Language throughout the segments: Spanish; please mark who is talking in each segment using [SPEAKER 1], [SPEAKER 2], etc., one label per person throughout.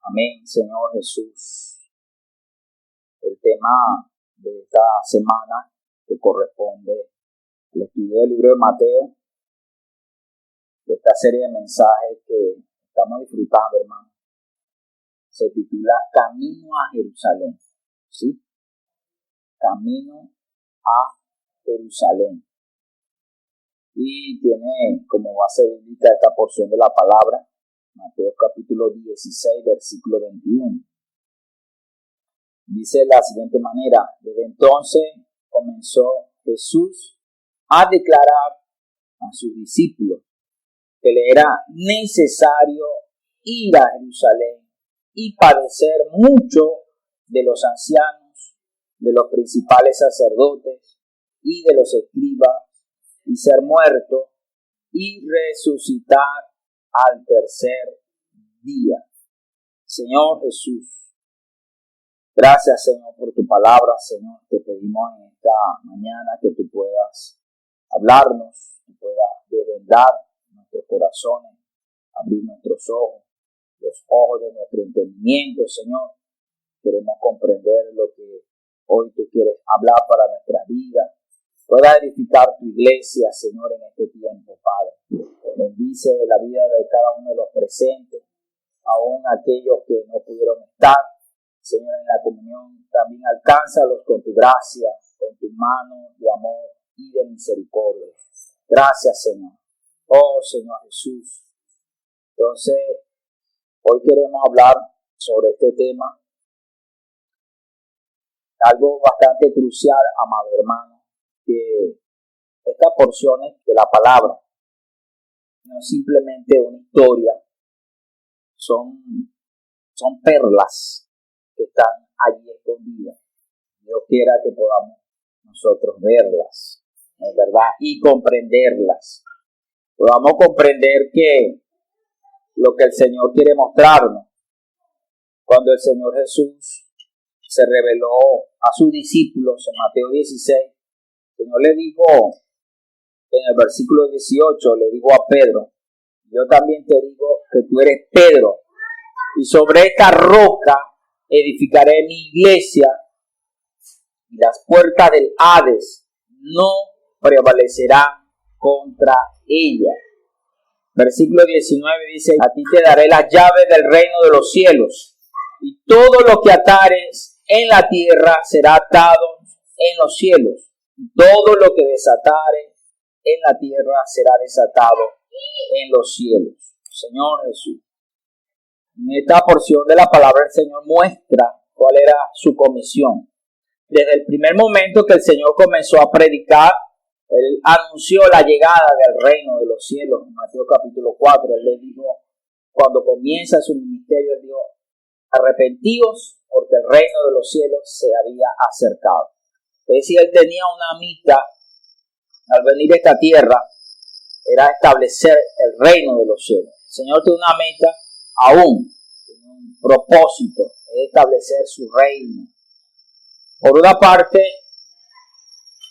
[SPEAKER 1] Amén, Señor Jesús. El tema de esta semana que corresponde al estudio del libro de Mateo, de esta serie de mensajes que estamos disfrutando, hermano, se titula Camino a Jerusalén. ¿Sí? Camino a Jerusalén. Y tiene como base bíblica esta porción de la palabra, Mateo capítulo 16, versículo 21. Dice de la siguiente manera: desde entonces comenzó Jesús a declarar a sus discípulos que le era necesario ir a Jerusalén y padecer mucho de los ancianos, de los principales sacerdotes y de los escribas, y ser muerto y resucitar al tercer día. Señor Jesús, gracias, Señor, por tu palabra. Señor, te pedimos en esta mañana que tú puedas hablarnos, que puedas desvendar nuestros corazones, abrir nuestros ojos, los ojos de nuestro entendimiento, Señor. Queremos comprender lo que hoy tú quieres hablar para nuestras vidas. Pueda edificar tu iglesia, Señor, en este tiempo, Padre. Bendice la vida de cada uno de los presentes, aún aquellos que no pudieron estar, Señor, en la comunión. También alcánzalos con tu gracia, con tu mano de amor y de misericordia. Gracias, Señor. Oh, Señor Jesús. Entonces, hoy queremos hablar sobre este tema, algo bastante crucial, amado hermano, que estas porciones de la palabra no es simplemente una historia, son perlas que están allí escondidas. Dios quiera que podamos nosotros verlas, ¿no es verdad? Y comprenderlas. Podamos comprender que lo que el Señor quiere mostrarnos, cuando el Señor Jesús se reveló a sus discípulos en Mateo 16, el Señor le dijo en el versículo 18, le dijo a Pedro: yo también te digo que tú eres Pedro, y sobre esta roca edificaré mi iglesia, y las puertas del Hades no prevalecerán contra ella. Versículo 19 dice: a ti te daré las llaves del reino de los cielos, y todo lo que atares en la tierra será atado en los cielos, y todo lo que desatares en la tierra será desatado en los cielos. Señor Jesús, en esta porción de la palabra el Señor muestra cuál era su comisión. Desde el primer momento que el Señor comenzó a predicar, Él anunció la llegada del reino de los cielos. En Mateo capítulo 4, Él le dijo, cuando comienza su ministerio, Él dijo: arrepentíos, porque el reino de los cielos se había acercado. Es decir, Él tenía una meta al venir a esta tierra, era establecer el reino de los cielos. El Señor tiene una meta aún, tiene un propósito, es establecer su reino. Por una parte,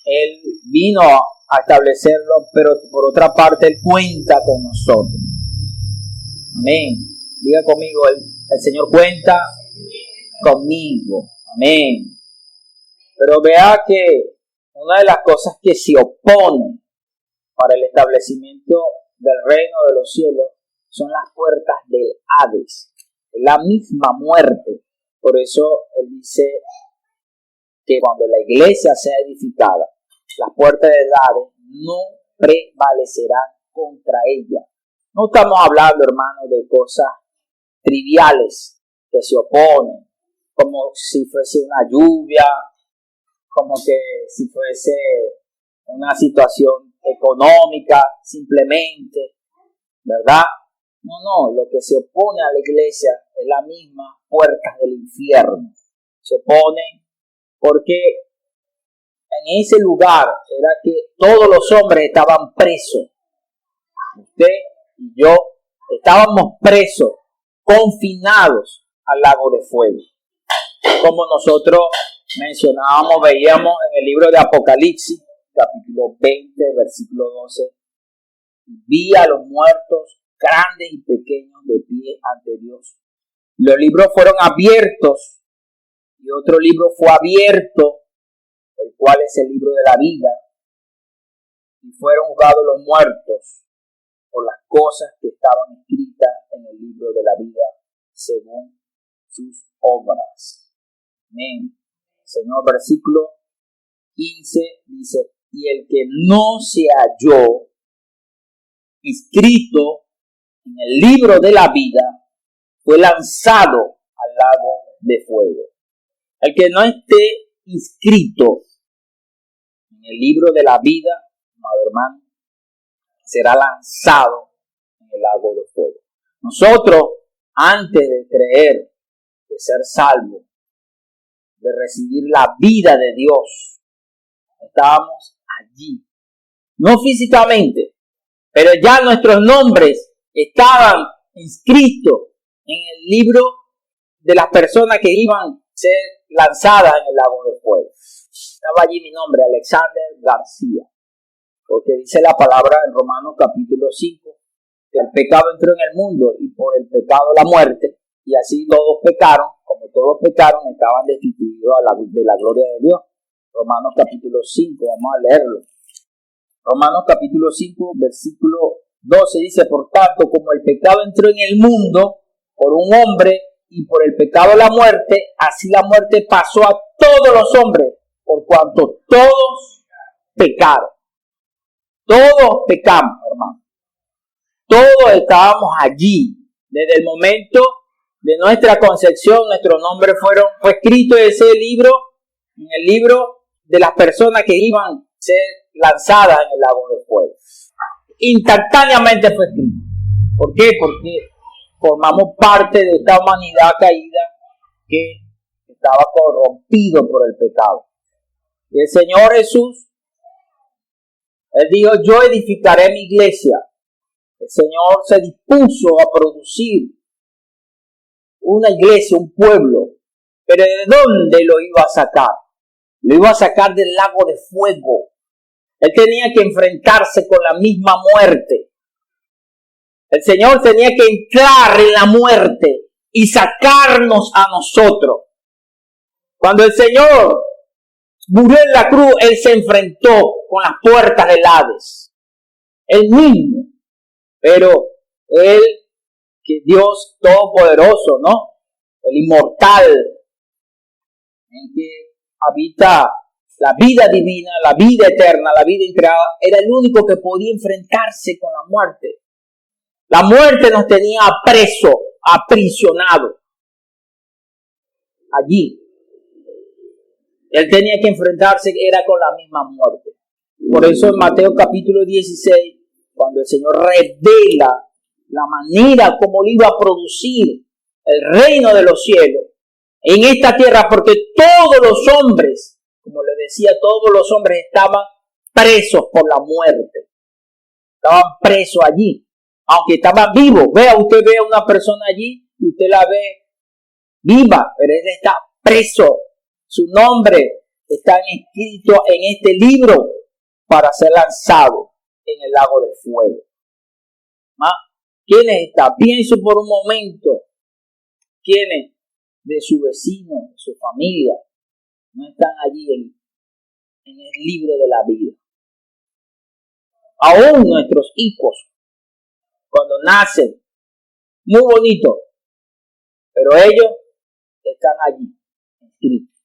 [SPEAKER 1] Él vino a establecerlo, pero por otra parte, Él cuenta con nosotros. Amén. Diga conmigo, el Señor cuenta conmigo. Amén. Pero vea que una de las cosas que se opone para el establecimiento del reino de los cielos son las puertas del Hades, la misma muerte. Por eso Él dice que cuando la iglesia sea edificada, las puertas del Hades no prevalecerán contra ella. No estamos hablando, hermano, de cosas triviales que se oponen, como si fuese una lluvia, como que si fuese una situación económica simplemente, ¿verdad? No, lo que se opone a la iglesia es la misma puerta del infierno. Se oponen porque en ese lugar era que todos los hombres estaban presos. Usted y yo estábamos presos, confinados al lago de fuego. Como nosotros mencionábamos, veíamos en el libro de Apocalipsis, capítulo 20, versículo 12, vi a los muertos grandes y pequeños de pie ante Dios, Los libros fueron abiertos y otro libro fue abierto, el cual es el libro de la vida. Y fueron juzgados los muertos por las cosas que estaban escritas en el libro de la vida según sus obras. Amén. Señor, versículo 15 dice, y el que no se halló inscrito en el libro de la vida fue lanzado al lago de fuego. El que no esté inscrito en el libro de la vida, amado hermano, será lanzado en el lago de fuego. Nosotros, antes de creer, de ser salvos, de recibir la vida de Dios, estábamos allí. No físicamente, pero ya nuestros nombres estaban inscritos en el libro de las personas que iban a ser lanzadas en el lago de fuego. Estaba allí mi nombre, Alexander García. Porque dice la palabra en Romanos capítulo 5, que el pecado entró en el mundo y por el pecado la muerte, y así todos pecaron, como todos pecaron, estaban destituidos de la gloria de Dios. Romanos capítulo 5, vamos a leerlo. Romanos capítulo 5, versículo 12 dice, por tanto, como el pecado entró en el mundo por un hombre y por el pecado la muerte, así la muerte pasó a todos los hombres, por cuanto todos pecaron. Todos pecamos, hermano. Todos estábamos allí. Desde el momento de nuestra concepción, nuestro nombre fue escrito en ese libro, en el libro de las personas que iban a ser lanzadas en el lago de fuego. Instantáneamente fue escrito. ¿Por qué? Porque formamos parte de esta humanidad caída que estaba corrompido por el pecado. Y el Señor Jesús, Él dijo, yo edificaré mi iglesia. El Señor se dispuso a producir una iglesia, un pueblo. Pero ¿de dónde lo iba a sacar? Lo iba a sacar del lago de fuego. Él tenía que enfrentarse con la misma muerte. El Señor tenía que entrar en la muerte y sacarnos a nosotros. Cuando el Señor murió en la cruz, Él se enfrentó con las puertas del Hades. Él mismo. Pero Él, que Dios todopoderoso, ¿no? El inmortal, en que habita la vida divina, la vida eterna, la vida increada, era el único que podía enfrentarse con la muerte. La muerte nos tenía preso, aprisionado. Allí. Él tenía que enfrentarse, era con la misma muerte. Por eso en Mateo capítulo 16, cuando el Señor revela la manera como le iba a producir el reino de los cielos en esta tierra, porque todos los hombres, como le decía, todos los hombres estaban presos por la muerte. Estaban presos allí, aunque estaban vivos. Usted ve a una persona allí y usted la ve viva, pero él está preso. Su nombre está escrito en este libro para ser lanzado en el lago de fuego. ¿Quiénes están? Pienso por un momento. ¿Quiénes de su vecino, de su familia, no están allí en el libro de la vida? Aún nuestros hijos, cuando nacen, muy bonitos, pero ellos están allí escritos.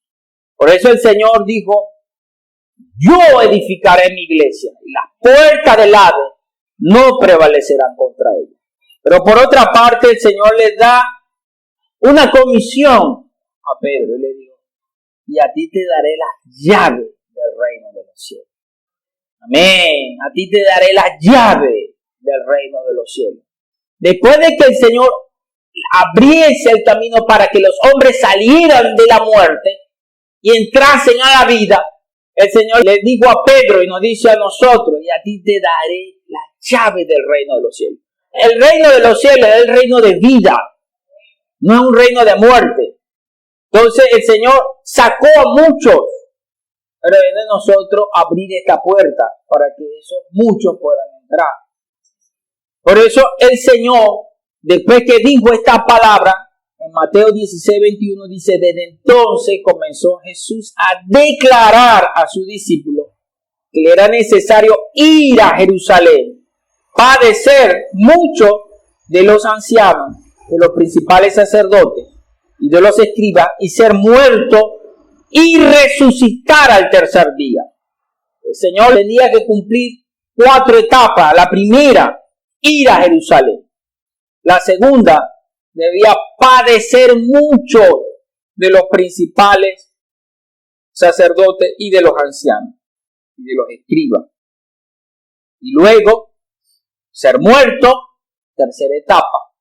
[SPEAKER 1] Por eso el Señor dijo, yo edificaré mi iglesia y las puertas del Hades no prevalecerán contra ella. Pero por otra parte el Señor le da una comisión a Pedro y le dijo, y a ti te daré las llaves del reino de los cielos. Amén. A ti te daré las llaves del reino de los cielos. Después de que el Señor abriese el camino para que los hombres salieran de la muerte y entrasen a la vida, el Señor le dijo a Pedro y nos dice a nosotros, y a ti te daré las llaves del reino de los cielos. El reino de los cielos es el reino de vida, no es un reino de muerte. Entonces el Señor sacó a muchos, pero es de nosotros abrir esta puerta para que esos muchos puedan entrar. Por eso el Señor, después que dijo esta palabra, En Mateo 16:21 dice, desde entonces comenzó Jesús a declarar a sus discípulos que le era necesario ir a Jerusalén, padecer mucho de los ancianos, de los principales sacerdotes y de los escribas, y ser muerto y resucitar al tercer día. El Señor tenía que cumplir 4 etapas. La primera, ir a Jerusalén. La segunda, debía padecer mucho de los principales sacerdotes y de los ancianos y de los escribas. Y luego, ser muerto, tercera etapa.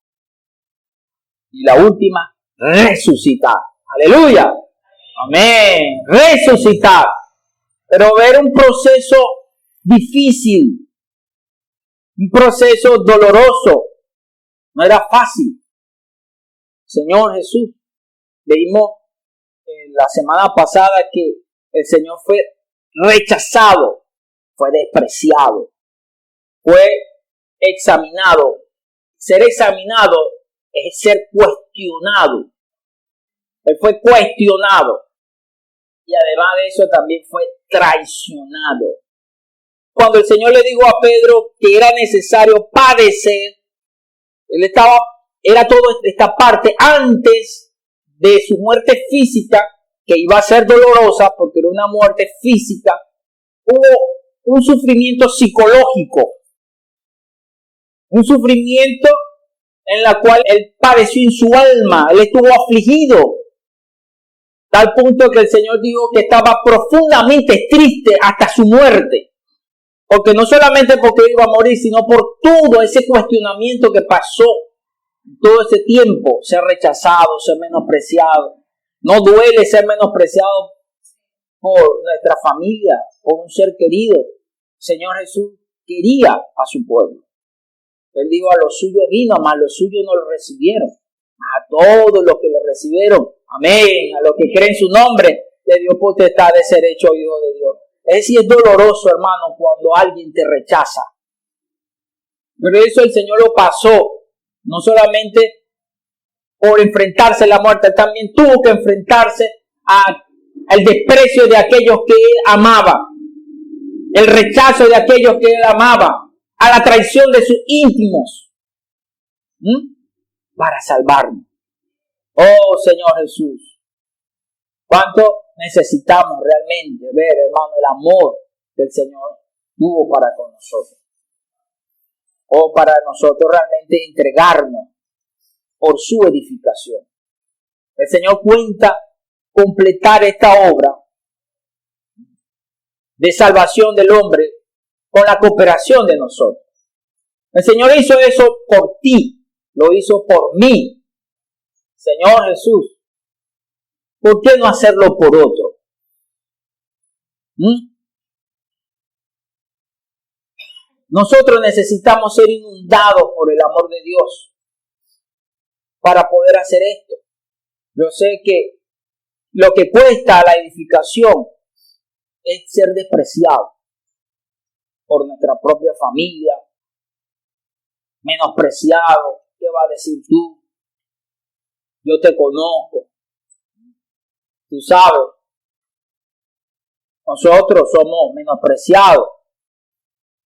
[SPEAKER 1] Y la última, resucitar. ¡Aleluya! Amén. Resucitar. Pero ver un proceso difícil, un proceso doloroso. No era fácil. Señor Jesús, leímos la semana pasada que el Señor fue rechazado, fue despreciado, fue examinado. Ser examinado es ser cuestionado. Él fue cuestionado. Y además de eso también fue traicionado. Cuando el Señor le dijo a Pedro que era necesario padecer, era toda esta parte antes de su muerte física, que iba a ser dolorosa porque era una muerte física. Hubo un sufrimiento psicológico, un sufrimiento en la cual él padeció en su alma, él estuvo afligido, tal punto que el Señor dijo que estaba profundamente triste hasta su muerte, porque no solamente porque iba a morir, sino por todo ese cuestionamiento que pasó todo ese tiempo, ser rechazado, ser menospreciado. No duele ser menospreciado por nuestra familia, por un ser querido. El Señor Jesús quería a su pueblo. Él dijo, a los suyos vino, mas los suyos no lo recibieron. A todos los que le recibieron, amén, a los que creen su nombre, le dio potestad de ser hecho hijo de Dios. Es decir, es doloroso, hermano, cuando alguien te rechaza. Pero eso el Señor lo pasó. No solamente por enfrentarse a la muerte, también tuvo que enfrentarse al desprecio de aquellos que él amaba, el rechazo de aquellos que él amaba, a la traición de sus íntimos, para salvarnos. Oh Señor Jesús, cuánto necesitamos realmente ver, hermano, el amor que el Señor tuvo para con nosotros. O para nosotros realmente entregarnos por su edificación. El Señor cuenta completar esta obra de salvación del hombre con la cooperación de nosotros. El Señor hizo eso por ti, lo hizo por mí. Señor Jesús, ¿por qué no hacerlo por otro? Nosotros necesitamos ser inundados por el amor de Dios para poder hacer esto. Yo sé que lo que cuesta la edificación es ser despreciado por nuestra propia familia, menospreciado. ¿Qué va a decir tú? Yo te conozco. Tú sabes, nosotros somos menospreciados.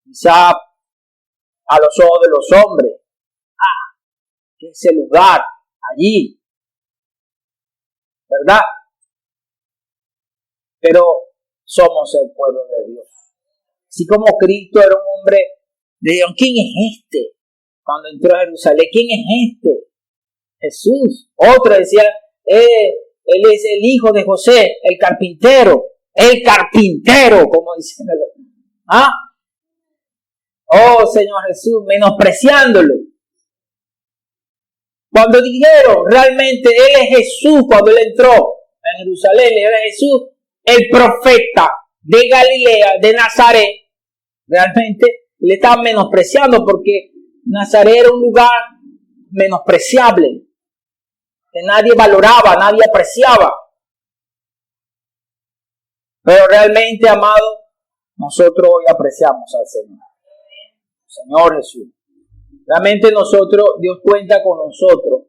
[SPEAKER 1] Quizá a los ojos de los hombres, ese lugar, allí, ¿verdad? Pero somos el pueblo de Dios. Así como Cristo era un hombre, le dijeron, ¿quién es este? Cuando entró a Jerusalén, ¿quién es este? Jesús. Otro decía, él es el hijo de José, el carpintero, como dicen. Oh Señor Jesús, menospreciándolo. Cuando dijeron realmente Él es Jesús, cuando Él entró en Jerusalén, Él es Jesús, el profeta de Galilea, de Nazaret, realmente le estaban menospreciando porque Nazaret era un lugar menospreciable, que nadie valoraba, nadie apreciaba. Pero realmente, amado, nosotros hoy apreciamos al Señor. Señor Jesús. Realmente nosotros, Dios cuenta con nosotros.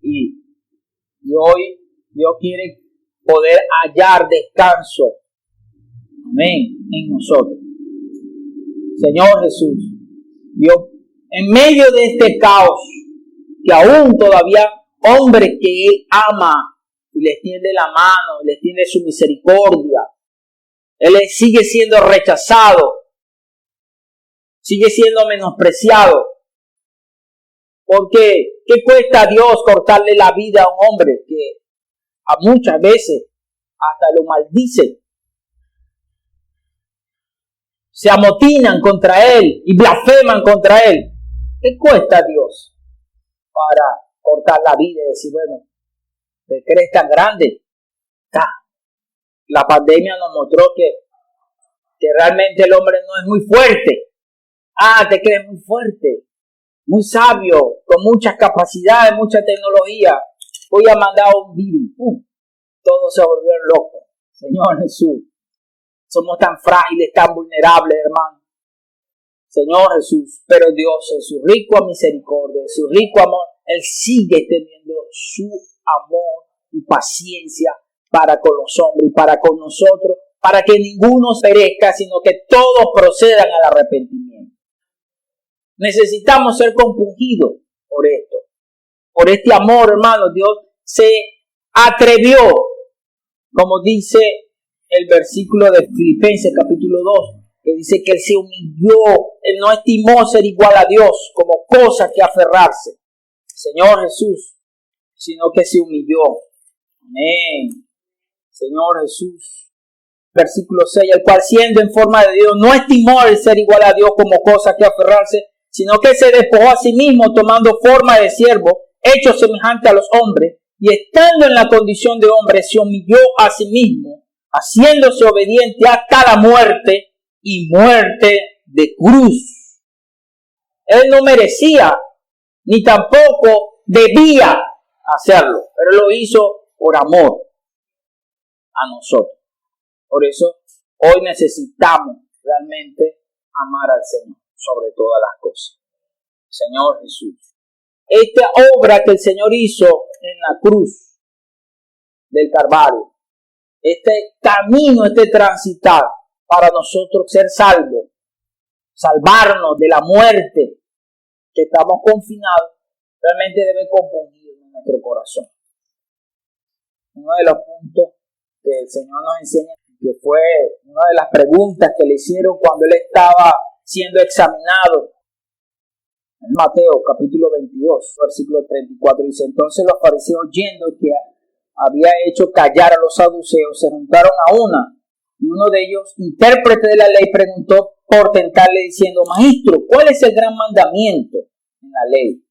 [SPEAKER 1] Y hoy Dios quiere poder hallar descanso, amén, en nosotros. Señor Jesús, Dios, en medio de este caos, que aún todavía hombres que Él ama y les tiende la mano, les tiende su misericordia, Él sigue siendo rechazado, sigue siendo menospreciado. Porque, ¿qué cuesta a Dios cortarle la vida a un hombre que a muchas veces hasta lo maldicen? Se amotinan contra Él y blasfeman contra Él. ¿Qué cuesta a Dios para cortar la vida y decir, bueno, ¿te crees tan grande? La pandemia nos mostró que realmente el hombre no es muy fuerte. Te crees muy fuerte, muy sabio, con muchas capacidades, mucha tecnología. Voy a mandar un virus. Todos se volvieron locos. Señor Jesús, somos tan frágiles, tan vulnerables, hermano. Señor Jesús, pero Dios en su rico misericordia, en su rico amor, Él sigue teniendo su amor y paciencia para con los hombres y para con nosotros, para que ninguno perezca, sino que todos procedan al arrepentimiento. Necesitamos ser compungidos por esto, por este amor, hermano. Dios se atrevió, como dice el versículo de Filipenses capítulo 2, que dice que Él se humilló, Él no estimó ser igual a Dios como cosa que aferrarse, Señor Jesús, sino que se humilló. Amén. Señor Jesús. Versículo 6, el cual siendo en forma de Dios, no estimó el ser igual a Dios como cosa que aferrarse, sino que se despojó a sí mismo tomando forma de siervo, hecho semejante a los hombres, y estando en la condición de hombre, se humilló a sí mismo, haciéndose obediente hasta la muerte y muerte de cruz. Él no merecía, ni tampoco debía hacerlo, pero lo hizo por amor a nosotros. Por eso hoy necesitamos realmente amar al Señor sobre todas las cosas. Señor Jesús. Esta obra que el Señor hizo en la cruz del Calvario, este camino, este transitar para nosotros ser salvos, salvarnos de la muerte que estamos confinados, realmente debe compunir en nuestro corazón. Uno de los puntos que el Señor nos enseña, que fue una de las preguntas que le hicieron cuando Él estaba siendo examinado, en Mateo capítulo 22, versículo 34, dice: entonces los fariseos, oyendo que había hecho callar a los saduceos, se juntaron a una, y uno de ellos, intérprete de la ley, preguntó por tentarle diciendo: Maestro, ¿cuál es el gran mandamiento en la ley?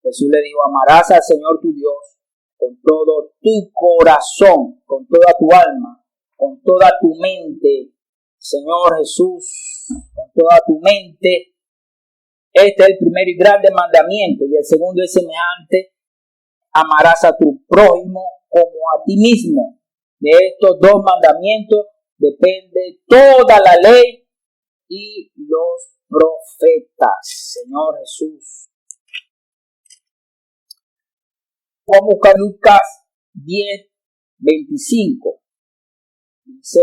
[SPEAKER 1] Jesús le dijo: amarás al Señor tu Dios con todo tu corazón, con toda tu alma, con toda tu mente. Señor Jesús, con toda tu mente. Este es el primer y grande mandamiento, y el segundo es semejante: amarás a tu prójimo como a ti mismo. De estos dos mandamientos depende toda la ley y los profetas. Señor Jesús. Vamos a buscar Lucas 10, 25. Dice: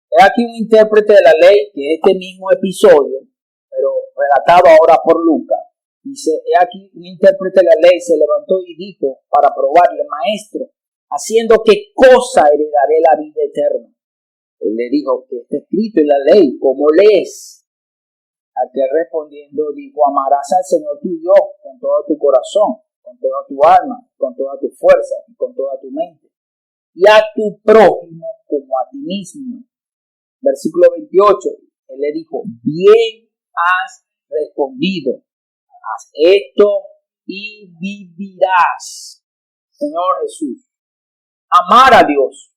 [SPEAKER 1] he aquí un intérprete de la ley, que es este mismo episodio, pero relatado ahora por Lucas. Dice: he aquí un intérprete de la ley se levantó y dijo para probarle: Maestro, ¿haciendo qué cosa heredaré la vida eterna? Él le dijo: que está escrito en la ley, ¿cómo lees? Aquel respondiendo dijo: amarás al Señor tu Dios con todo tu corazón, con toda tu alma, con toda tu fuerza y con toda tu mente, y a tu prójimo como a ti mismo. Versículo 28, Él le dijo: bien has respondido, haz esto y vivirás. Señor Jesús, amar a Dios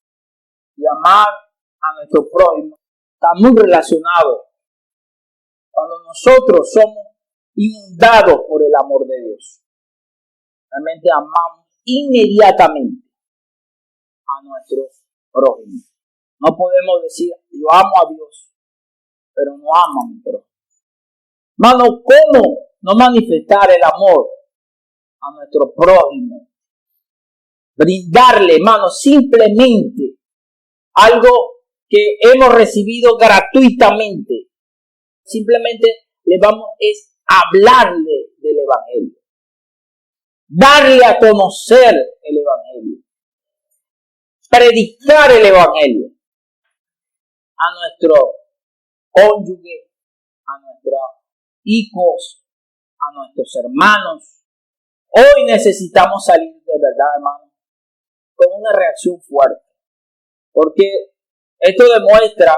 [SPEAKER 1] y amar a nuestro prójimo está muy relacionado. Cuando nosotros somos inundados por el amor de Dios, realmente amamos inmediatamente a nuestro prójimo. No podemos decir: yo amo a Dios, pero no amo a mi prójimo. Hermano, ¿cómo no manifestar el amor a nuestro prójimo brindarle, hermano, simplemente algo que hemos recibido gratuitamente. Simplemente le vamos a hablarle del Evangelio. Darle a conocer el Evangelio. Predicar el Evangelio a nuestro cónyuge, a nuestros hijos, a nuestros hermanos. Hoy necesitamos salir de verdad, hermano, con una reacción fuerte. Porque esto demuestra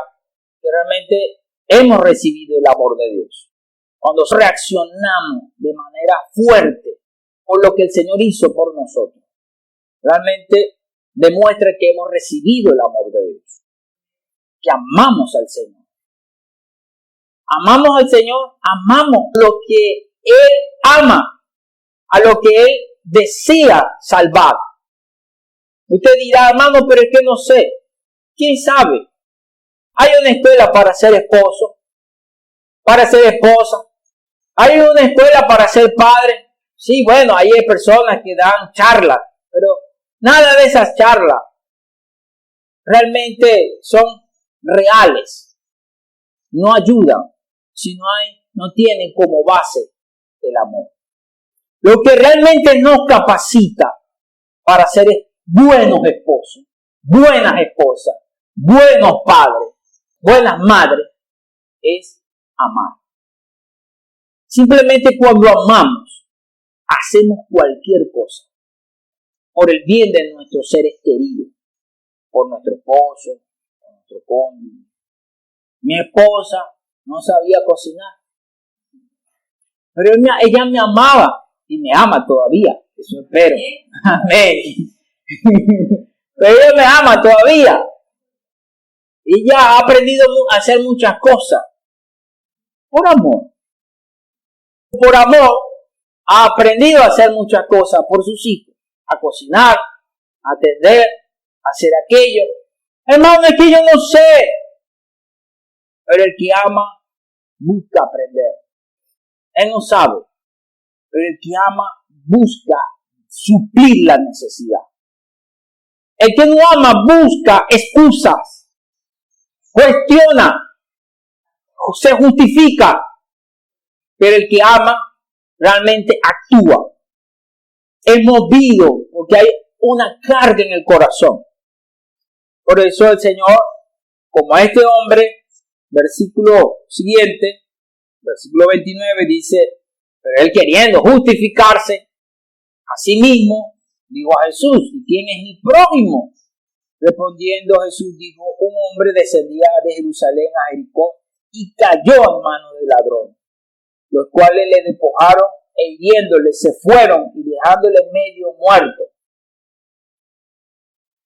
[SPEAKER 1] que realmente hemos recibido el amor de Dios. Cuando reaccionamos de manera fuerte por lo que el Señor hizo por nosotros, realmente demuestra que hemos recibido el amor de Dios. Que amamos al Señor. Amamos al Señor, amamos lo que Él ama, a lo que Él desea salvar. Usted dirá, hermano, pero es que no sé. ¿Quién sabe? Hay una escuela para ser esposo, para ser esposa. Hay una escuela para ser padre. Sí, bueno, ahí hay personas que dan charlas, pero nada de esas charlas realmente son reales. No ayudan si no tienen como base el amor. Lo que realmente nos capacita para ser buenos esposos, buenas esposas, buenos padres, buenas madres, es amar. Simplemente cuando amamos, hacemos cualquier cosa por el bien de nuestros seres queridos, por nuestro esposo, por nuestro cónyuge. Mi esposa no sabía cocinar, pero ella me amaba y me ama todavía, eso espero. Amén. Pero ella me ama todavía. Ella ha aprendido a hacer muchas cosas por amor. Por amor ha aprendido a hacer muchas cosas por sus hijos, a cocinar, a atender, a hacer aquello. Hermano, es que yo no sé. Pero el que ama busca aprender. Él no sabe, pero el que ama busca suplir la necesidad. El que no ama busca excusas, cuestiona, se justifica, pero el que ama realmente actúa. Es movido porque hay una carga en el corazón. Por eso el Señor, como a este hombre, versículo siguiente, versículo 29 dice, pero él queriendo justificarse a sí mismo, dijo a Jesús, ¿y quién es mi prójimo? Respondiendo Jesús dijo, un hombre descendía de Jerusalén a Jericó y cayó en manos de ladrones, los cuales le despojaron e hiriéndole se fueron y dejándole medio muerto.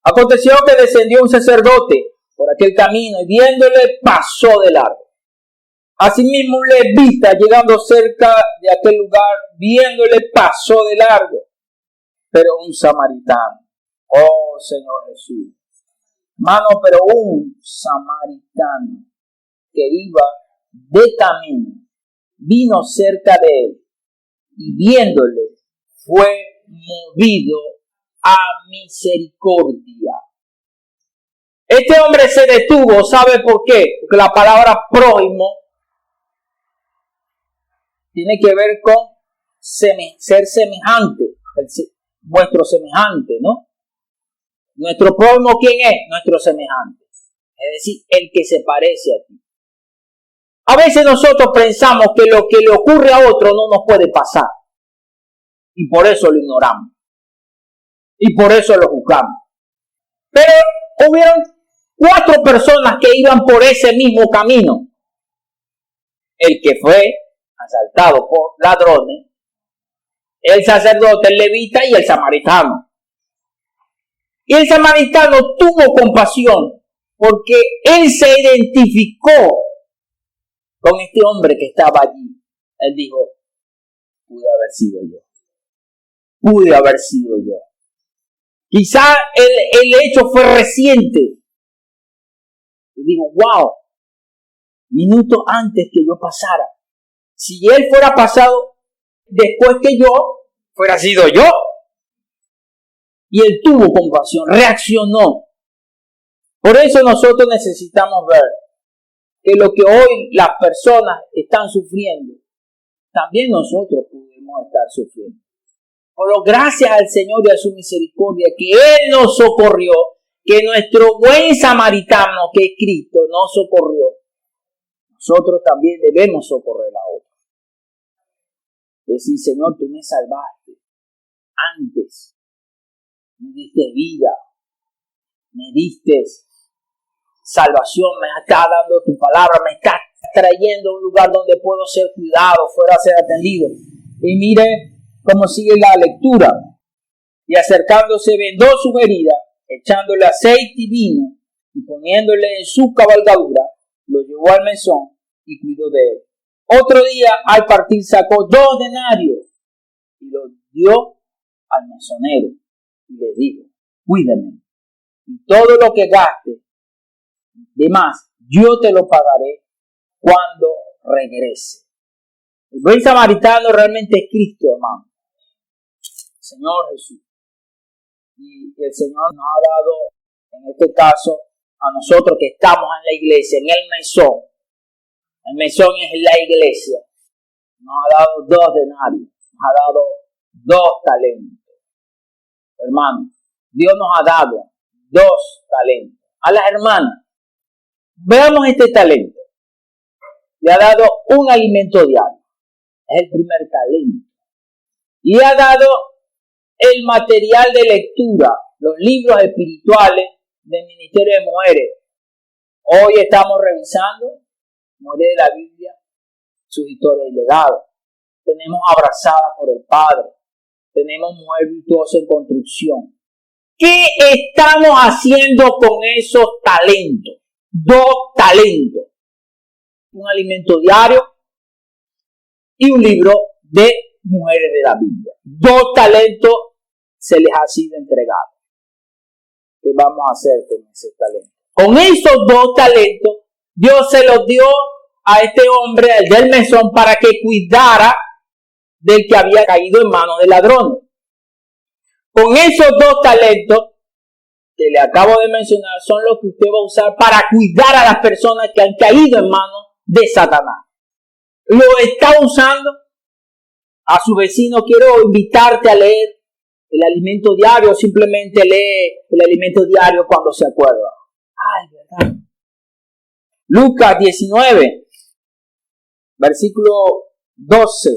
[SPEAKER 1] Aconteció que descendió un sacerdote por aquel camino y viéndole pasó de largo. Asimismo un levita llegando cerca de aquel lugar, viéndole pasó de largo. Pero un samaritano, oh Señor Jesús, hermano, pero un samaritano que iba de camino, vino cerca de él y viéndole fue movido a misericordia. Este hombre se detuvo, ¿sabe por qué? Porque la palabra prójimo tiene que ver con ser semejante, vuestro semejante, ¿no? Nuestro prójimo, ¿quién es? Nuestro semejante. Es decir, el que se parece a ti. A veces nosotros pensamos que lo que le ocurre a otro no nos puede pasar. Y por eso lo ignoramos. Y por eso lo juzgamos. Pero hubieron 4 personas que iban por ese mismo camino. El que fue asaltado por ladrones, el sacerdote, el levita y el samaritano. Y el samaritano tuvo compasión porque él se identificó con este hombre que estaba allí. Él dijo, pude haber sido yo. Pude haber sido yo. Quizá el hecho fue reciente. Y digo, wow, minutos antes que yo pasara. Si él fuera pasado después que yo, fuera sido yo. Y él tuvo compasión, reaccionó. Por eso nosotros necesitamos ver que lo que hoy las personas están sufriendo, también nosotros podemos estar sufriendo. Pero gracias al Señor y a su misericordia, que Él nos socorrió, que nuestro buen samaritano, que es Cristo, nos socorrió, nosotros también debemos socorrer a otros. Decir, Señor, tú me salvaste antes, me diste vida, me diste salvación, me está dando tu palabra, me está trayendo a un lugar donde puedo ser cuidado, fuera a ser atendido. Y mire cómo sigue la lectura. Y acercándose vendó sus heridas, echándole aceite y vino, y poniéndole en su cabalgadura, lo llevó al mesón y cuidó de él. Otro día, al partir, sacó 2 denarios y los dio al mesonero y le dijo, cuídame, y todo lo que gaste de más, yo te lo pagaré cuando regrese. El buen samaritano realmente es Cristo, hermano. Señor Jesús. Y el Señor nos ha dado, en este caso, a nosotros que estamos en la iglesia, en el mesón. El mesón es la iglesia. Nos ha dado 2 denarios. Nos ha dado 2 talentos. Hermano, Dios nos ha dado 2 talentos. A las hermanas, veamos este talento. Le ha dado un alimento diario. Es el primer talento. Y ha dado el material de lectura, los libros espirituales del Ministerio de Mujeres. Hoy estamos revisando Mujeres de la Biblia, sus historias y legados. Tenemos Abrazadas por el Padre. Tenemos Mujer Virtuosa en Construcción. ¿Qué estamos haciendo con esos talentos? 2 talentos. Un alimento diario y un libro de Mujeres de la Biblia. 2 talentos se les ha sido entregado. ¿Qué vamos a hacer con ese talento? Con esos 2 talentos, Dios se los dio a este hombre, el del mesón, para que cuidara del que había caído en manos de ladrones. Con esos 2 talentos que le acabo de mencionar son los que usted va a usar para cuidar a las personas que han caído en manos de Satanás. Lo está usando. A su vecino, quiero invitarte a leer el alimento diario, simplemente lee el alimento diario cuando se acuerda. Ay, ¿verdad? Lucas 19, versículo 12.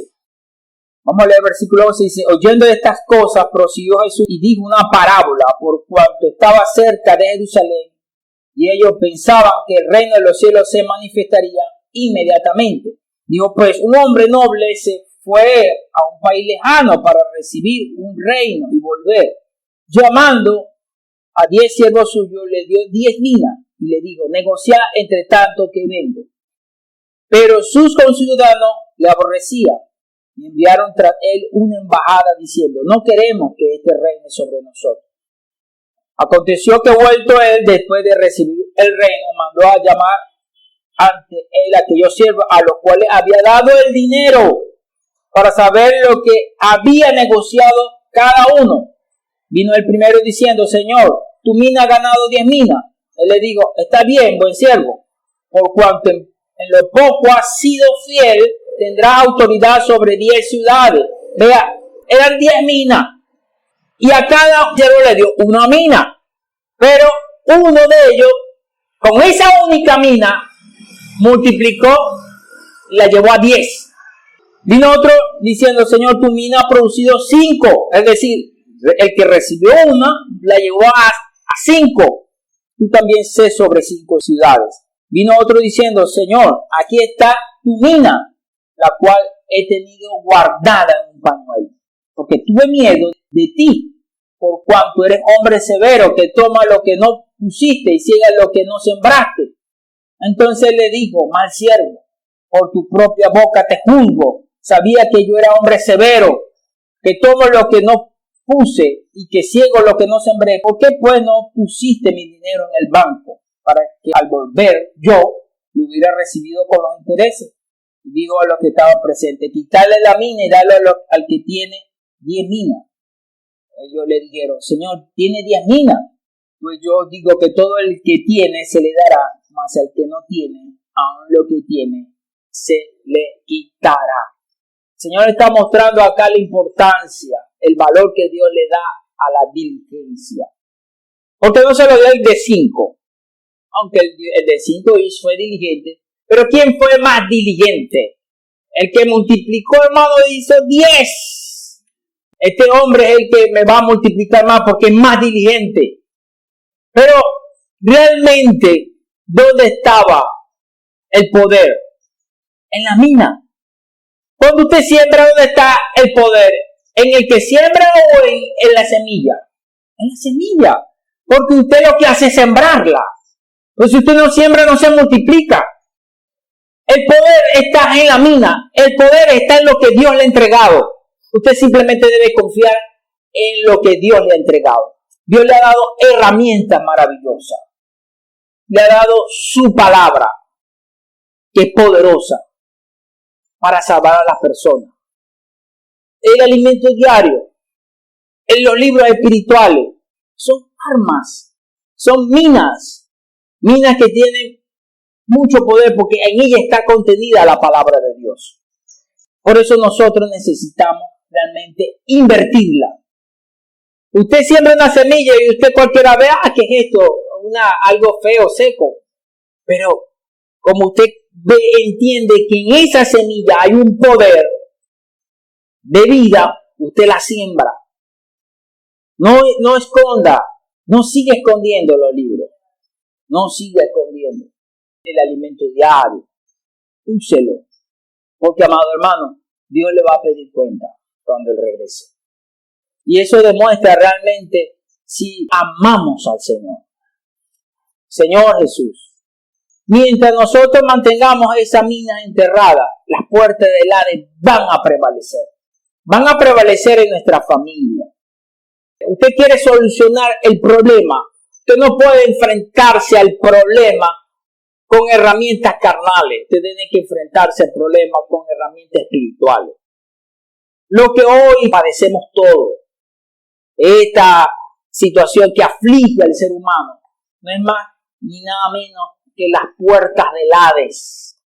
[SPEAKER 1] Vamos a leer el versículo 12. Dice, oyendo estas cosas, prosiguió Jesús y dijo una parábola por cuanto estaba cerca de Jerusalén y ellos pensaban que el reino de los cielos se manifestaría inmediatamente. Dijo, pues, un hombre noble se fue a un país lejano para recibir un reino y volver. Llamando a 10 siervos suyos, le dio 10 minas y le dijo, negocia entre tanto que vengo. Pero sus conciudadanos le aborrecían y enviaron tras él una embajada diciendo, no queremos que este reine sobre nosotros. Aconteció que vuelto él, después de recibir el reino, mandó a llamar ante él a aquellos siervos a los cuales había dado el dinero para saber lo que había negociado cada uno. Vino el primero diciendo, Señor, tu mina ha ganado 10 minas. Él le dijo, está bien, buen siervo, por cuanto en lo poco has sido fiel, tendrás autoridad sobre 10 ciudades. Vea, eran 10 minas y a cada siervo le dio una mina. Pero uno de ellos, con esa única mina, multiplicó y la llevó a 10. Vino otro diciendo, Señor, tu mina ha producido 5. Es decir, el que recibió una, la llevó a 5. Tú también sé sobre 5 ciudades. Vino otro diciendo, Señor, aquí está tu mina, la cual he tenido guardada en un pañuelo, porque tuve miedo de ti, por cuanto eres hombre severo, que toma lo que no pusiste y ciega lo que no sembraste. Entonces le dijo, mal siervo, por tu propia boca te juzgo. Sabía que yo era hombre severo, que tomo lo que no puse y que ciego lo que no sembré. ¿Por qué pues no pusiste mi dinero en el banco, para que al volver yo lo hubiera recibido con los intereses? Y digo a los que estaban presentes, quitarle la mina y darle al que tiene 10 minas. Ellos le dijeron, Señor, ¿tiene 10 minas? Pues yo digo que todo el que tiene se le dará, mas el que no tiene, aun lo que tiene, se le quitará. El Señor está mostrando acá la importancia, el valor que Dios le da a la diligencia. Porque no se lo dio el de 5, aunque el de 5 fue diligente. Pero ¿quién fue más diligente? El que multiplicó, hermano, hizo 10. Este hombre es el que me va a multiplicar más porque es más diligente. Pero realmente, ¿dónde estaba el poder? En la mina. Cuando usted siembra, ¿dónde está el poder? ¿En el que siembra o en la semilla? En la semilla. Porque usted lo que hace es sembrarla. Pues si usted no siembra, no se multiplica. El poder está en la mina. El poder está en lo que Dios le ha entregado. Usted simplemente debe confiar en lo que Dios le ha entregado. Dios le ha dado herramientas maravillosas. Le ha dado su palabra, que es poderosa para salvar a las personas. El alimento diario, en los libros espirituales, son armas, son minas que tienen mucho poder porque en ella está contenida la palabra de Dios. Por eso nosotros necesitamos realmente invertirla. Usted siembra una semilla y usted cualquiera ve, ¿qué es esto? Algo feo, seco. Pero como usted entiende que en esa semilla hay un poder de vida, usted la siembra. No esconda, no siga escondiendo los libros. No siga escondiendo el alimento diario. Úselo. Porque, amado hermano, Dios le va a pedir cuenta cuando Él regrese. Y eso demuestra realmente si amamos al Señor. Señor Jesús, mientras nosotros mantengamos esa mina enterrada, las puertas del Hades van a prevalecer. Van a prevalecer en nuestra familia. Usted quiere solucionar el problema. Usted no puede enfrentarse al problema con herramientas carnales. Usted tiene que enfrentarse al problema con herramientas espirituales. Lo que hoy padecemos todos, esta situación que aflige al ser humano, no es más ni nada menos que las puertas del Hades.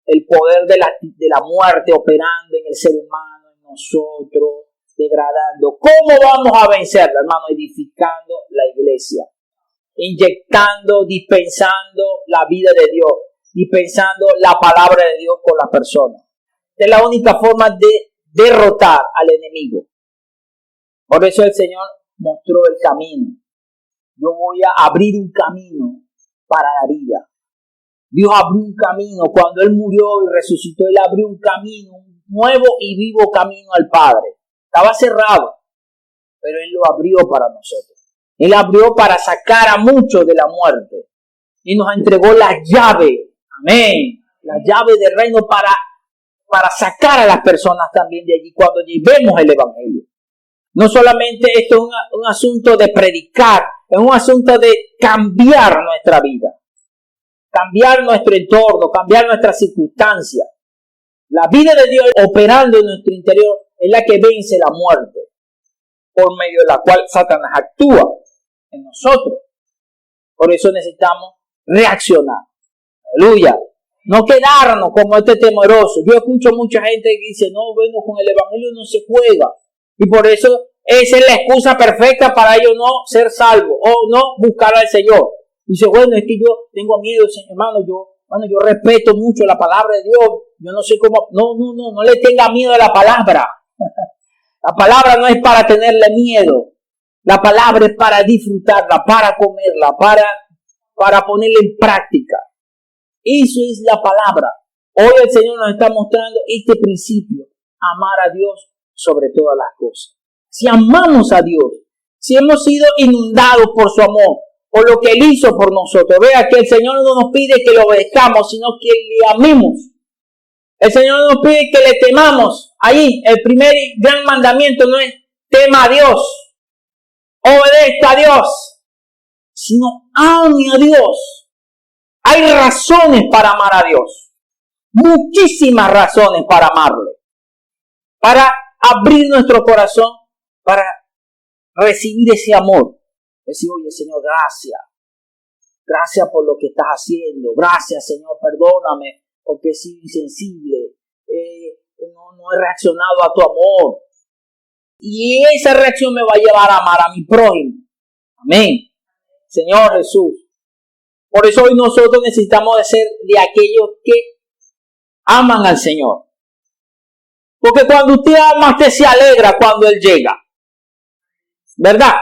[SPEAKER 1] El poder de la muerte operando en el ser humano, en nosotros, degradando. ¿Cómo vamos a vencerla, hermano? Edificando la iglesia. Inyectando, dispensando la vida de Dios, dispensando la palabra de Dios con la persona. Es la única forma de derrotar al enemigo. Por eso el Señor mostró el camino. Yo voy a abrir un camino para la vida. Dios abrió un camino. Cuando Él murió y resucitó, Él abrió un camino, un nuevo y vivo camino al Padre. Estaba cerrado, pero Él lo abrió para nosotros. Él abrió para sacar a muchos de la muerte. Y nos entregó la llave. Amén. La llave del reino para sacar a las personas también de allí cuando llevemos el evangelio. No solamente esto es un asunto de predicar, es un asunto de cambiar nuestra vida. Cambiar nuestro entorno, cambiar nuestras circunstancias. La vida de Dios operando en nuestro interior es la que vence la muerte, por medio de la cual Satanás actúa en nosotros. Por eso necesitamos reaccionar. Aleluya. No quedarnos como este temeroso. Yo escucho mucha gente que dice, no, bueno, con el evangelio no se juega. Y por eso esa es la excusa perfecta para ellos no ser salvos o no buscar al Señor. Dice, bueno, es que yo tengo miedo, hermano, yo respeto mucho la palabra de Dios. Yo no sé cómo, no le tenga miedo a la palabra. La palabra no es para tenerle miedo. La palabra es para disfrutarla, para comerla, para ponerla en práctica. Eso es la palabra. Hoy el Señor nos está mostrando este principio. Amar a Dios sobre todas las cosas. Si amamos a Dios, si hemos sido inundados por su amor, por lo que Él hizo por nosotros. Vea que el Señor no nos pide que lo obedezcamos, sino que le amemos. El Señor no nos pide que le temamos. Ahí, el primer gran mandamiento no es tema a Dios, obedezca a Dios, sino ame a Dios. Hay razones para amar a Dios. Muchísimas razones para amarle. Para abrir nuestro corazón, para recibir ese amor. Decir, oye Señor, gracias. Gracias por lo que estás haciendo. Gracias Señor, perdóname porque he sido insensible. No he reaccionado a tu amor. Y esa reacción me va a llevar a amar a mi prójimo. Amén. Señor Jesús. Por eso hoy nosotros necesitamos de ser de aquellos que aman al Señor. Porque cuando usted ama, usted se alegra cuando Él llega. ¿Verdad?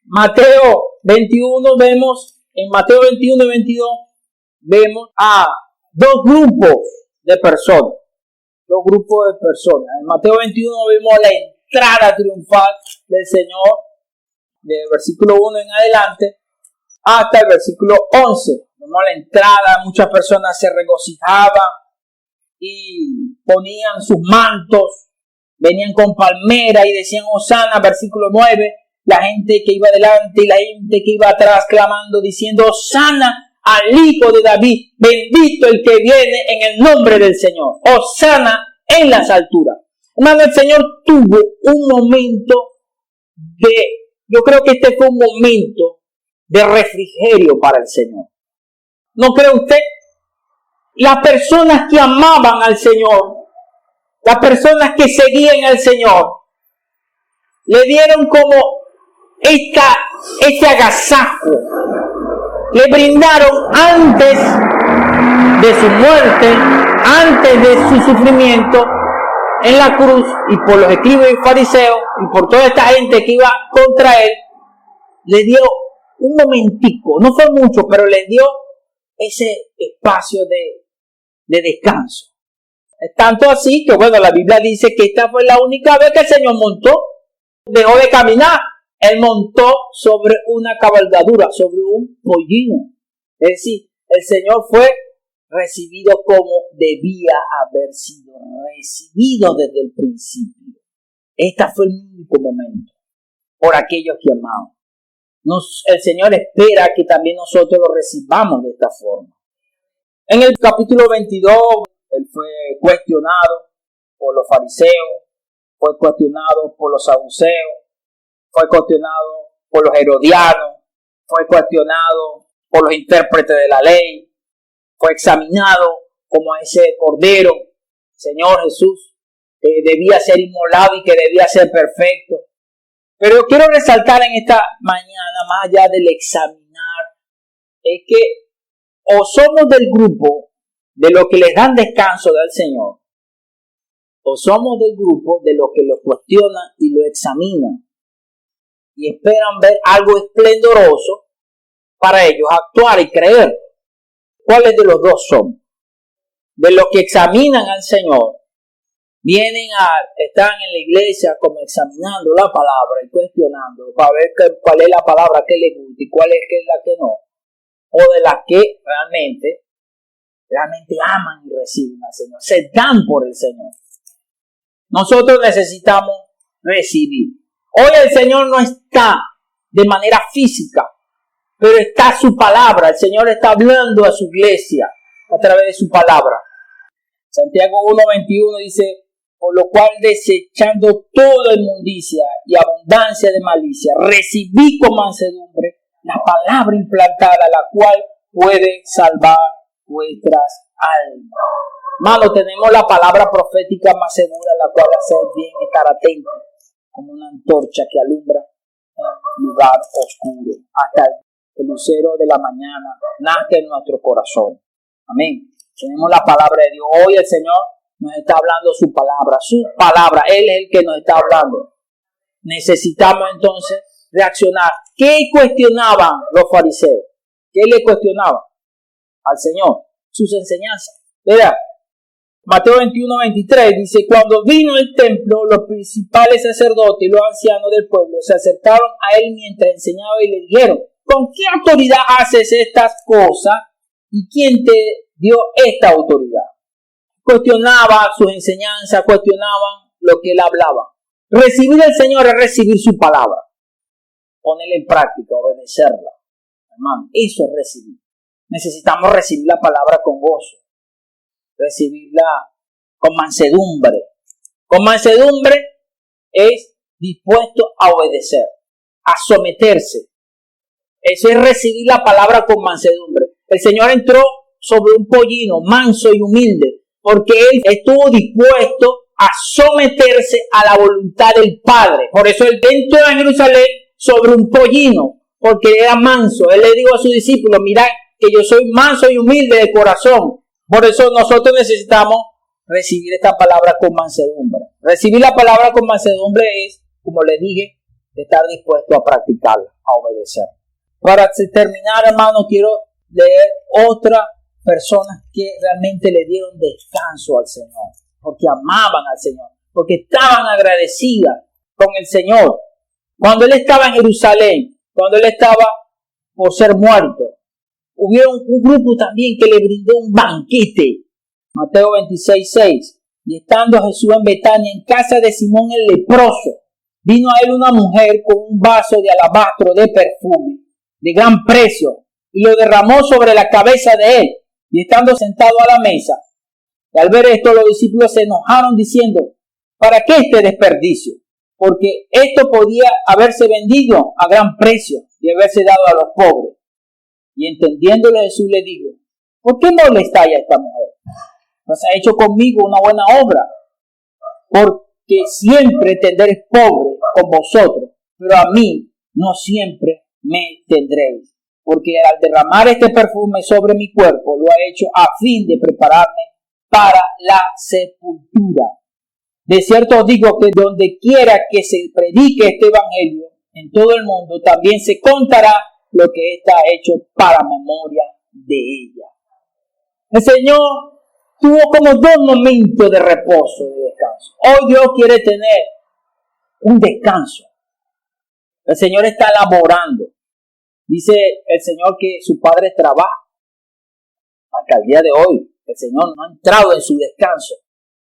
[SPEAKER 1] Mateo 21 vemos, en Mateo 21 y 22, vemos a dos grupos de personas. Dos grupos de personas. En Mateo 21 vemos la entrada triunfal del Señor, del versículo 1 en adelante, hasta el versículo 11. Vemos la entrada, muchas personas se regocijaban y ponían sus mantos, venían con palmera y decían Hosana, versículo 9, la gente que iba adelante y la gente que iba atrás clamando, diciendo Hosana al Hijo de David, bendito el que viene en el nombre del Señor, Hosana en las alturas. Hermano, el Señor tuvo un momento yo creo que este fue un momento de refrigerio para el Señor. ¿No cree usted? Las personas que amaban al Señor, las personas que seguían al Señor, le dieron como este agasajo. Le brindaron antes de su muerte, antes de su sufrimiento en la cruz, y por los escribas y fariseos, y por toda esta gente que iba contra él, le dio un momentico, no fue mucho, pero le dio ese espacio de descanso. Es tanto así que, bueno, la Biblia dice que esta fue la única vez que el Señor dejó de caminar. Él montó sobre una cabalgadura, sobre un pollino. Es decir, el Señor fue recibido como debía haber sido recibido desde el principio. Este fue el único momento por aquellos que amaban. El Señor espera que también nosotros lo recibamos de esta forma. En el capítulo 22, Él fue cuestionado por los fariseos, fue cuestionado por los saduceos, fue cuestionado por los herodianos, fue cuestionado por los intérpretes de la ley, fue examinado como ese cordero, Señor Jesús, que debía ser inmolado y que debía ser perfecto. Pero quiero resaltar en esta mañana, más allá del examinar, es que o somos del grupo de los que les dan descanso del Señor, o somos del grupo de los que lo cuestionan y lo examinan y esperan ver algo esplendoroso para ellos actuar y creer. ¿Cuáles de los dos son? De los que examinan al Señor, están en la iglesia como examinando la palabra y cuestionando para ver cuál es la palabra que les gusta y cuál es la que no, o de las que realmente aman y reciben al Señor, se dan por el Señor. Nosotros necesitamos recibir. Hoy el Señor no está de manera física, pero está su palabra. El Señor está hablando a su iglesia a través de su palabra. Santiago 1:21 dice, por lo cual desechando toda inmundicia y abundancia de malicia, recibí con mansedumbre la palabra implantada, la cual puede salvar vuestras almas. Hermano, tenemos la palabra profética más segura, la cual hace bien estar atento, como una antorcha que alumbra en lugar oscuro, hasta el lucero de la mañana nace en nuestro corazón. Amén. Tenemos la palabra de Dios. Hoy el Señor nos está hablando su palabra. Él es el que nos está hablando. Necesitamos entonces reaccionar. ¿Qué cuestionaban los fariseos? ¿Qué le cuestionaban al Señor? Sus enseñanzas. Mira, Mateo 21:23 dice, cuando vino el templo, los principales sacerdotes y los ancianos del pueblo se acercaron a él mientras enseñaba y le dijeron, ¿con qué autoridad haces estas cosas? ¿Y quién te dio esta autoridad? Cuestionaba sus enseñanzas, cuestionaban lo que él hablaba. Recibir al Señor es recibir su palabra. Ponerla en práctica, obedecerla. Hermano, eso es recibir. Necesitamos recibir la palabra con gozo. Recibirla con mansedumbre. Con mansedumbre es dispuesto a obedecer, a someterse. Eso es recibir la palabra con mansedumbre. El Señor entró sobre un pollino manso y humilde, porque Él estuvo dispuesto a someterse a la voluntad del Padre. Por eso Él entró a Jerusalén sobre un pollino, porque era manso. Él le dijo a sus discípulos, mirad que yo soy manso y humilde de corazón. Por eso nosotros necesitamos recibir esta palabra con mansedumbre. Recibir la palabra con mansedumbre es, como les dije, estar dispuesto a practicarla, a obedecer. Para terminar, hermano, quiero leer otras personas que realmente le dieron descanso al Señor, porque amaban al Señor, porque estaban agradecidas con el Señor. Cuando Él estaba en Jerusalén, cuando Él estaba por ser muerto, hubo un grupo también que le brindó un banquete. Mateo 26:6. Y estando Jesús en Betania, en casa de Simón el leproso, vino a él una mujer con un vaso de alabastro de perfume de gran precio, y lo derramó sobre la cabeza de él. Y estando sentado a la mesa, y al ver esto, los discípulos se enojaron diciendo, ¿para qué este desperdicio? Porque esto podía haberse vendido a gran precio y haberse dado a los pobres. Y entendiéndolo, Jesús le dijo, ¿por qué molestáis a esta mujer? Pues ha hecho conmigo una buena obra, porque siempre tendréis pobre con vosotros, pero a mí no siempre me tendréis. Porque al derramar este perfume sobre mi cuerpo, lo ha hecho a fin de prepararme para la sepultura. De cierto os digo que donde quiera que se predique este evangelio en todo el mundo, también se contará lo que está hecho para memoria de ella. El Señor tuvo como 2 momentos de reposo, de descanso. Hoy Dios quiere tener un descanso. El Señor está laborando. Dice el Señor que su Padre trabaja. Hasta el día de hoy, el Señor no ha entrado en su descanso.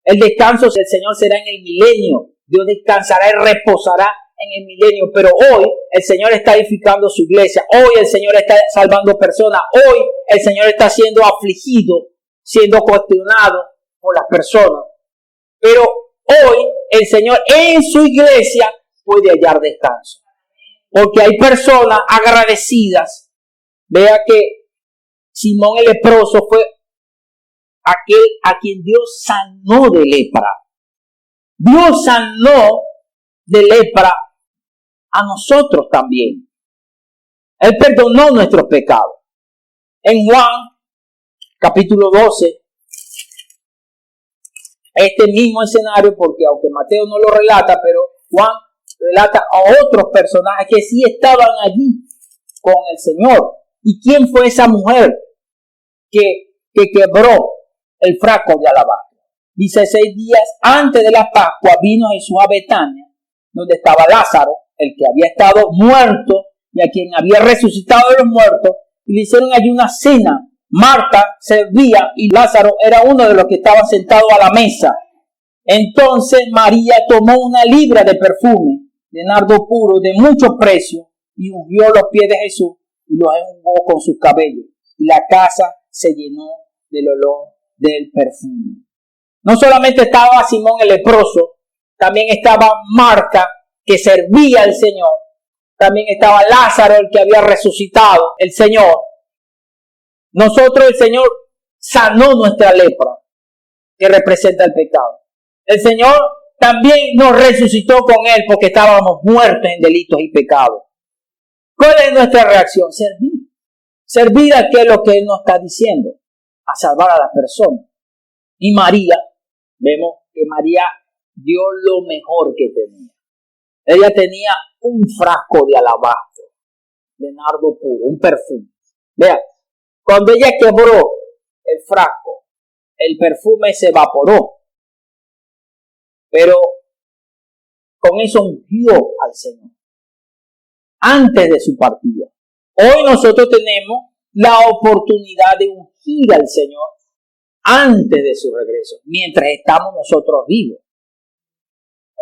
[SPEAKER 1] El descanso del Señor será en el milenio. Dios descansará y reposará en el milenio. Pero hoy el Señor está edificando su iglesia. Hoy el Señor está salvando personas. Hoy el Señor está siendo afligido, siendo cuestionado por las personas. Pero hoy el Señor en su iglesia puede hallar descanso. Porque hay personas agradecidas. Vea que Simón el leproso fue aquel a quien Dios sanó de lepra. Dios sanó de lepra a nosotros también. Él perdonó nuestros pecados. En Juan, capítulo 12, este mismo escenario, porque aunque Mateo no lo relata, pero Juan relata a otros personajes que sí estaban allí con el Señor. ¿Y quién fue esa mujer que quebró el frasco de alabastro? Dice, 6 días antes de la Pascua vino Jesús a Betania, donde estaba Lázaro, el que había estado muerto y a quien había resucitado de los muertos, y le hicieron allí una cena. Marta servía y Lázaro era uno de los que estaban sentados a la mesa. Entonces María tomó una libra de perfume de nardo puro de mucho precio y ungió los pies de Jesús y los enjugó con sus cabellos. Y la casa se llenó del olor del perfume. No solamente estaba Simón el leproso, también estaba Marta, que servía al Señor. También estaba Lázaro, el que había resucitado el Señor. Nosotros, el Señor sanó nuestra lepra, que representa el pecado. El Señor también nos resucitó con Él porque estábamos muertos en delitos y pecados. ¿Cuál es nuestra reacción? Servir. Servir a qué es lo que Él nos está diciendo, a salvar a la persona. Y María, vemos que María dio lo mejor que tenía. Ella tenía un frasco de alabastro, de nardo puro, un perfume. Vean, cuando ella quebró el frasco, el perfume se evaporó. Pero con eso ungió al Señor antes de su partida. Hoy nosotros tenemos la oportunidad de ungir al Señor antes de su regreso, mientras estamos nosotros vivos.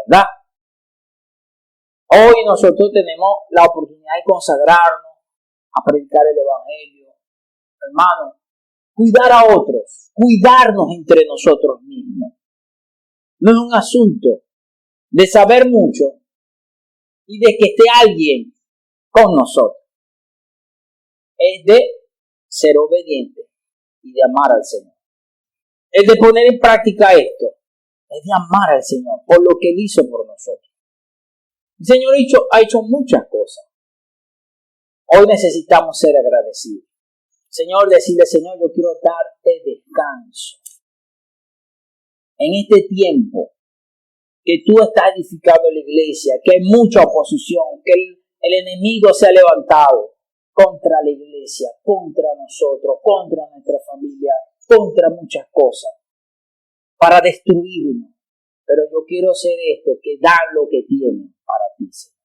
[SPEAKER 1] ¿Verdad? Hoy nosotros tenemos la oportunidad de consagrarnos a predicar el Evangelio. Hermano, cuidar a otros, cuidarnos entre nosotros mismos. No es un asunto de saber mucho y de que esté alguien con nosotros. Es de ser obediente y de amar al Señor. Es de poner en práctica esto. Es de amar al Señor por lo que Él hizo por nosotros. El Señor ha hecho muchas cosas. Hoy necesitamos ser agradecidos. Señor, decirle, Señor, yo quiero darte descanso. En este tiempo que tú estás edificando la iglesia, que hay mucha oposición, que el enemigo se ha levantado contra la iglesia, contra nosotros, contra nuestra familia, contra muchas cosas, para destruirnos. Pero yo quiero ser esto, que dan lo que tienen para ti, Señor.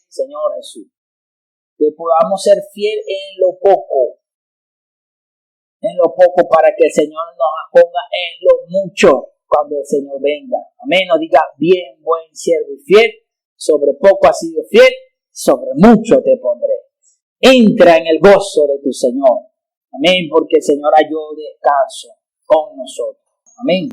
[SPEAKER 1] Señor Jesús, que podamos ser fieles en lo poco para que el Señor nos ponga en lo mucho cuando el Señor venga. Amén, nos diga, bien, buen siervo y fiel, sobre poco has sido fiel, sobre mucho te pondré. Entra en el gozo de tu Señor. Amén, porque el Señor halló descanso con nosotros. Amén.